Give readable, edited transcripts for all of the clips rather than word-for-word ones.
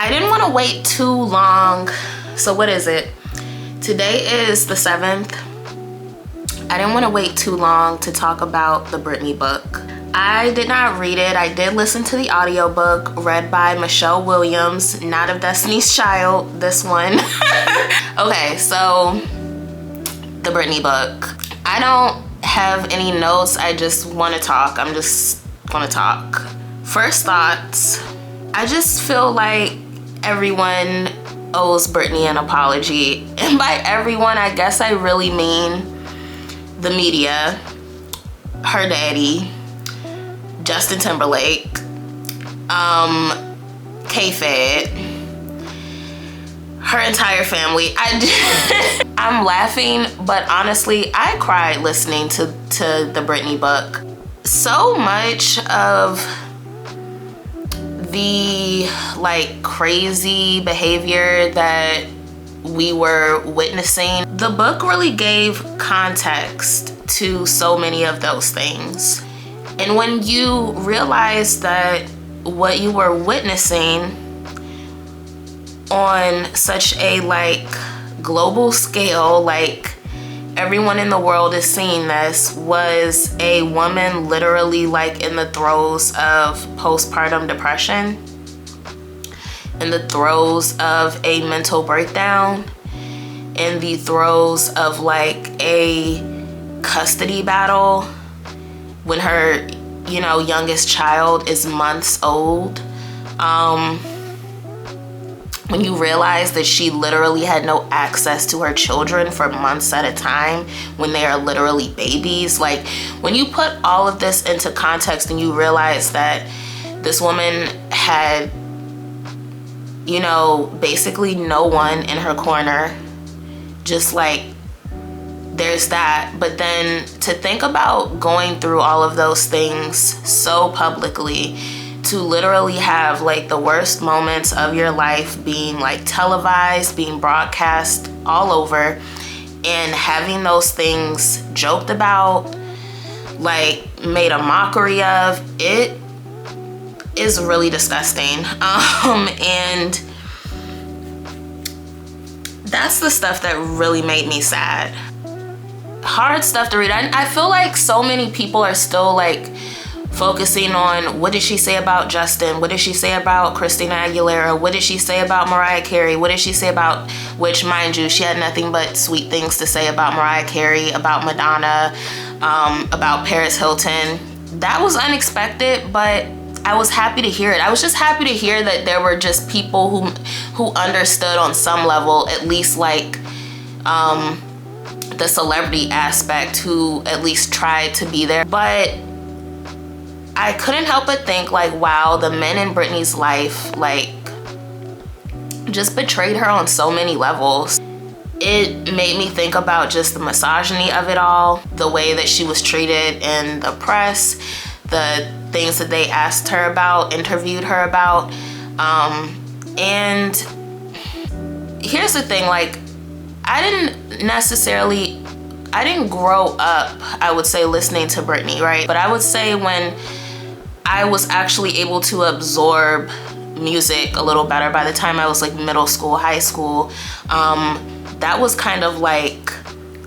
I didn't want to wait too long. So what is it? Today is the 7th. I didn't want to wait too long to talk about the Britney book. I did not read it. I did listen to the audiobook read by Michelle Williams, not of Destiny's Child, this one. Okay, so the Britney book. I don't have any notes. I just want to talk. I'm just gonna talk. First thoughts, I just feel like everyone owes Britney an apology. And by everyone, I guess I really mean the media, her daddy, Justin Timberlake, K-Fed, her entire family. I'm laughing, but honestly, I cried listening to the Britney book. So much of the like crazy behavior that we were witnessing, the book really gave context to so many of those things. And when you realize that what you were witnessing on such a like global scale, like everyone in the world is seeing this, was a woman literally like in the throes of postpartum depression, in the throes of a mental breakdown, in the throes of like a custody battle when her, you know, youngest child is months old. When you realize that she literally had no access to her children for months at a time when they are literally babies. Like, when you put all of this into context and you realize that this woman had, you know, basically no one in her corner, just like, there's that. But then to think about going through all of those things so publicly, to literally have like the worst moments of your life being like televised, being broadcast all over, and having those things joked about, like made a mockery of, it is really disgusting. And that's the stuff that really made me sad. Hard stuff to read. I feel like so many people are still like focusing on what did she say about Justin? What did she say about Christina Aguilera? What did she say about Mariah Carey? What did she say about, which mind you, she had nothing but sweet things to say about Mariah Carey, about Madonna, about Paris Hilton. That was unexpected, but I was happy to hear it. I was just happy to hear that there were just people who understood on some level, at least like the celebrity aspect, who at least tried to be there. But I couldn't help but think like, wow, the men in Britney's life like just betrayed her on so many levels. It made me think about just the misogyny of it all, the way that she was treated in the press, the things that they asked her about, interviewed her about. And here's the thing, like, I didn't grow up, I would say, listening to Britney, right? But I would say when I was actually able to absorb music a little better by the time I was like middle school, high school, that was kind of like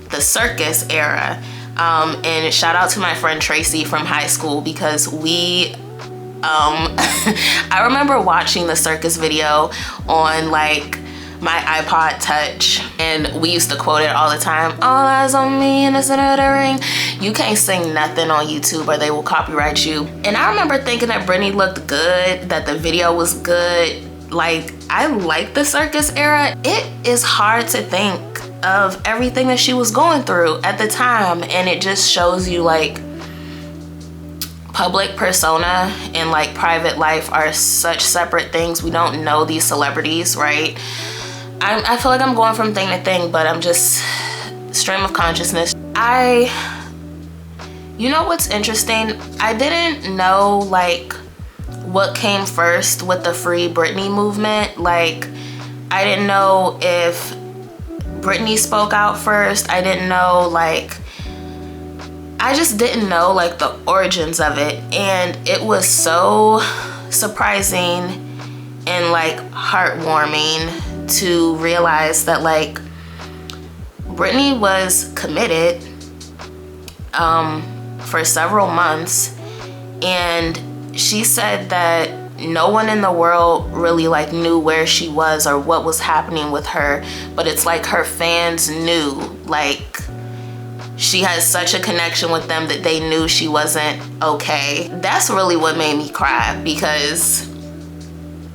the circus era. And shout out to my friend Tracy from high school, because we I remember watching the circus video on like my iPod Touch, and we used to quote it all the time. All eyes on me in the center of the ring. You can't sing nothing on YouTube or they will copyright you. And I remember thinking that Britney looked good, that the video was good. Like, I like the circus era. It is hard to think of everything that she was going through at the time, and it just shows you like public persona and like private life are such separate things. We don't know these celebrities, right? I feel like I'm going from thing to thing, but I'm just stream of consciousness. You know what's interesting? I didn't know like what came first with the Free Britney movement. Like, I didn't know if Britney spoke out first. I didn't know, like, I just didn't know like the origins of it. And it was so surprising and like heartwarming to realize that like Britney was committed for several months, and she said that no one in the world really like knew where she was or what was happening with her, but it's like her fans knew. Like she has such a connection with them that they knew she wasn't okay. That's really what made me cry, because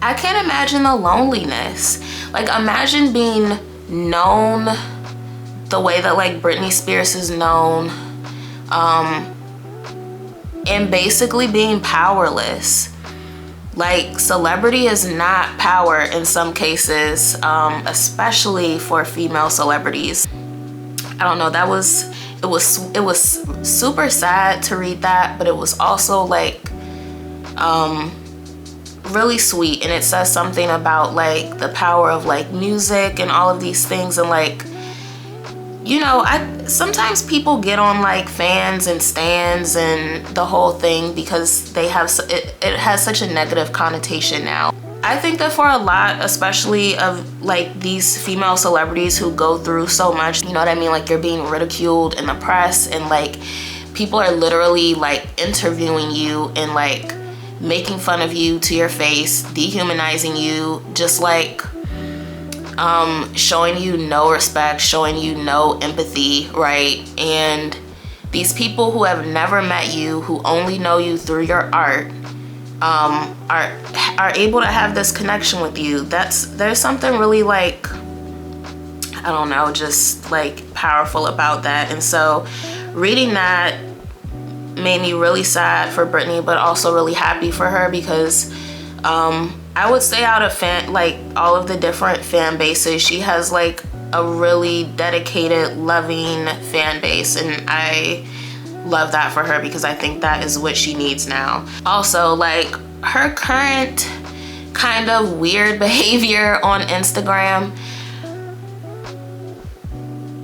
I can't imagine the loneliness. Like imagine being known the way that like Britney Spears is known, and basically being powerless. Like celebrity is not power in some cases, especially for female celebrities. I don't know, it was super sad to read that, but it was also like really sweet, and it says something about like the power of like music and all of these things. And like, you know, sometimes people get on like fans and stans and the whole thing because they have it has such a negative connotation now. I think that for a lot, especially of like these female celebrities who go through so much, you know what I mean? Like you're being ridiculed in the press, and like people are literally like interviewing you and like making fun of you to your face, dehumanizing you, just like showing you no respect, showing you no empathy, right? And these people who have never met you, who only know you through your art, are able to have this connection with you. There's something really like, I don't know, just like powerful about that. And so reading that made me really sad for Britney, but also really happy for her, because I would say out of like all of the different fan bases, she has like a really dedicated, loving fan base, and I love that for her, because I think that is what she needs now. Also, like her current kind of weird behavior on Instagram,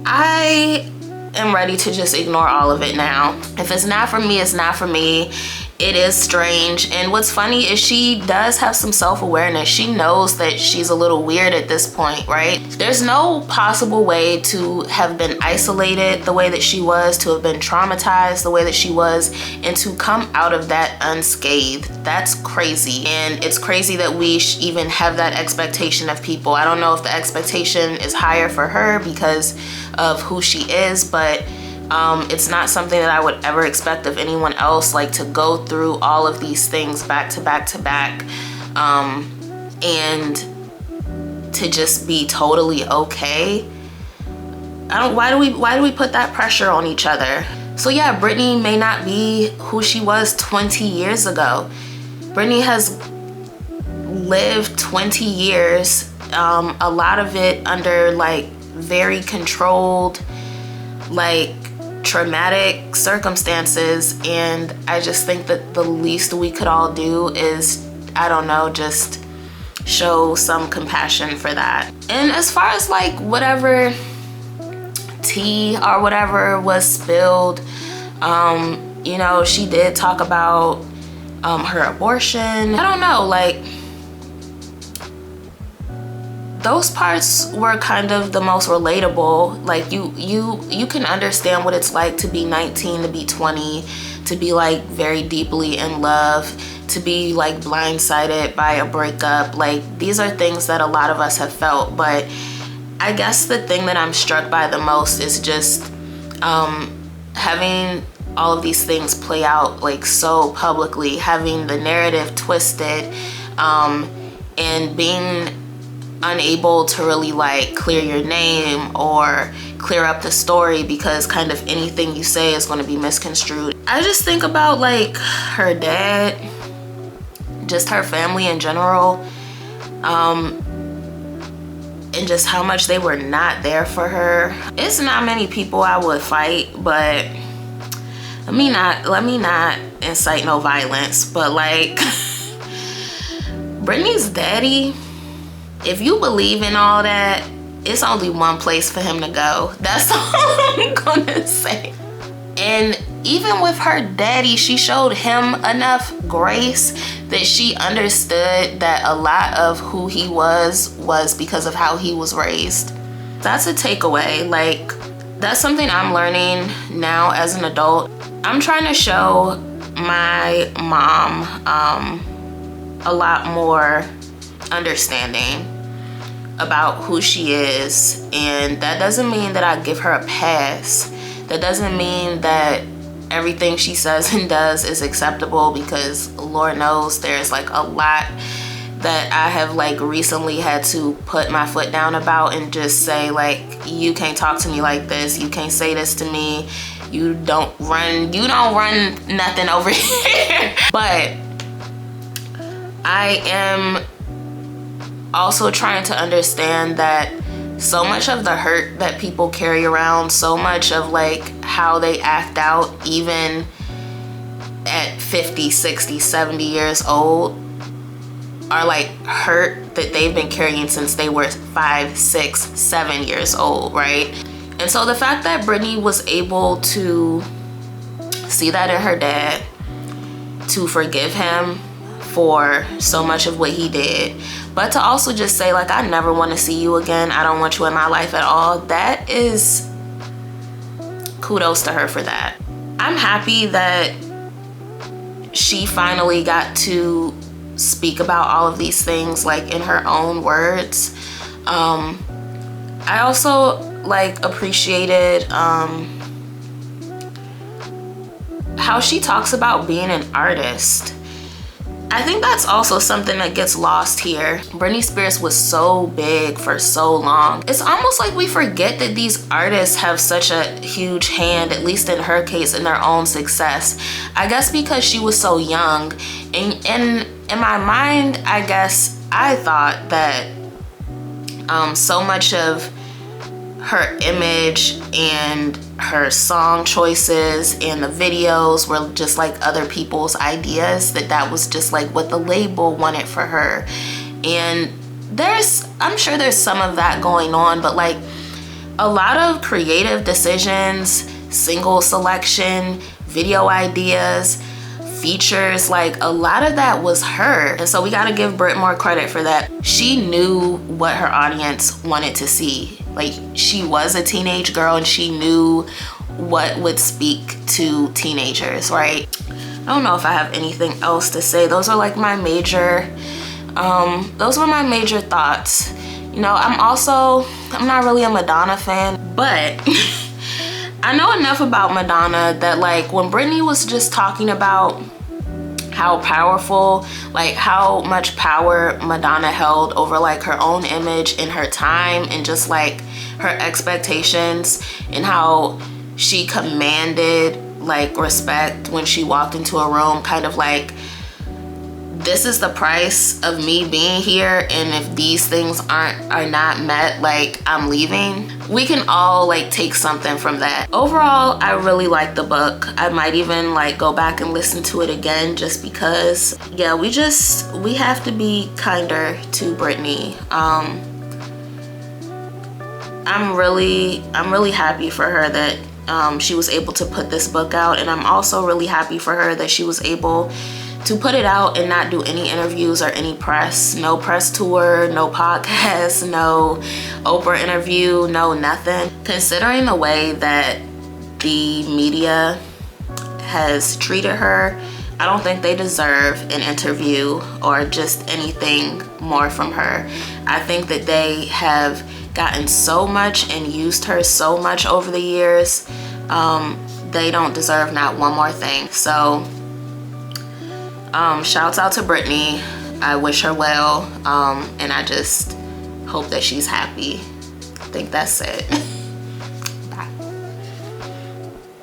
I am ready to just ignore all of it now. If it's not for me, it's not for me. It is strange. And what's funny is she does have some self-awareness. She knows that she's a little weird at this point, right? There's no possible way to have been isolated the way that she was, to have been traumatized the way that she was, and to come out of that unscathed. That's crazy. And it's crazy that we even have that expectation of people. I don't know if the expectation is higher for her because of who she is, but it's not something that I would ever expect of anyone else, like to go through all of these things back to back to back, and to just be totally okay. Why do we put that pressure on each other? So yeah, Britney may not be who she was 20 years ago. Britney has lived 20 years, a lot of it under like very controlled, like traumatic circumstances, and I just think that the least we could all do is, I don't know, just show some compassion for that. And as far as like whatever tea or whatever was spilled, you know, she did talk about her abortion. I don't know, like those parts were kind of the most relatable. Like you can understand what it's like to be 19, to be 20, to be like very deeply in love, to be like blindsided by a breakup. Like these are things that a lot of us have felt. But I guess the thing that I'm struck by the most is just having all of these things play out like so publicly, having the narrative twisted, and being unable to really like clear your name or clear up the story, because kind of anything you say is going to be misconstrued. I just think about like her dad, just her family in general, and just how much they were not there for her. It's not many people I would fight, but let me not incite no violence, but like Britney's daddy, if you believe in all that, it's only one place for him to go. That's all I'm gonna say. And even with her daddy, she showed him enough grace that she understood that a lot of who he was because of how he was raised. That's a takeaway. Like, that's something I'm learning now as an adult. I'm trying to show my mom a lot more understanding about who she is, and that doesn't mean that I give her a pass. That doesn't mean that everything she says and does is acceptable, because Lord knows there's like a lot that I have like recently had to put my foot down about and just say, like, you can't talk to me like this, you can't say this to me, you don't run nothing over here. But I am also trying to understand that so much of the hurt that people carry around, so much of like how they act out even at 50, 60, 70 years old are like hurt that they've been carrying since they were 5, 6, 7 years old, right? And so the fact that Britney was able to see that in her dad, to forgive him for so much of what he did, but to also just say, like, I never want to see you again, I don't want you in my life at all, that is kudos to her for that. I'm happy that she finally got to speak about all of these things like in her own words. I also like appreciated how she talks about being an artist. I think that's also something that gets lost here. Britney Spears was so big for so long. It's almost like we forget that these artists have such a huge hand, at least in her case, in their own success. I guess because she was so young. And in my mind, I guess I thought that so much of her image and her song choices and the videos were just like other people's ideas, that was just like what the label wanted for her. And I'm sure there's some of that going on, but like a lot of creative decisions, single selection, video ideas, features, like a lot of that was her. And so we got to give Brit more credit for that. She knew what her audience wanted to see. Like, she was a teenage girl and she knew what would speak to teenagers, right? I don't know if I have anything else to say. Those are like my major those were my major thoughts. You know, I'm not really a Madonna fan, but I know enough about Madonna that like when Britney was just talking about how powerful, like how much power Madonna held over like her own image in her time, and just like her expectations, and how she commanded like respect when she walked into a room, kind of like, this is the price of me being here, and if these things are not met, like, I'm leaving. We can all like take something from that. Overall, I really like the book. I might even like go back and listen to it again, just because, yeah, we have to be kinder to Britney. I'm really happy for her that she was able to put this book out, and I'm also really happy for her that she was able to put it out and not do any interviews or any press. No press tour, no podcast, no Oprah interview, no nothing. Considering the way that the media has treated her, I don't think they deserve an interview or just anything more from her. I think that they have gotten so much and used her so much over the years. They don't deserve not one more thing. So shouts out to Britney. I wish her well, and I just hope that she's happy. I think that's it.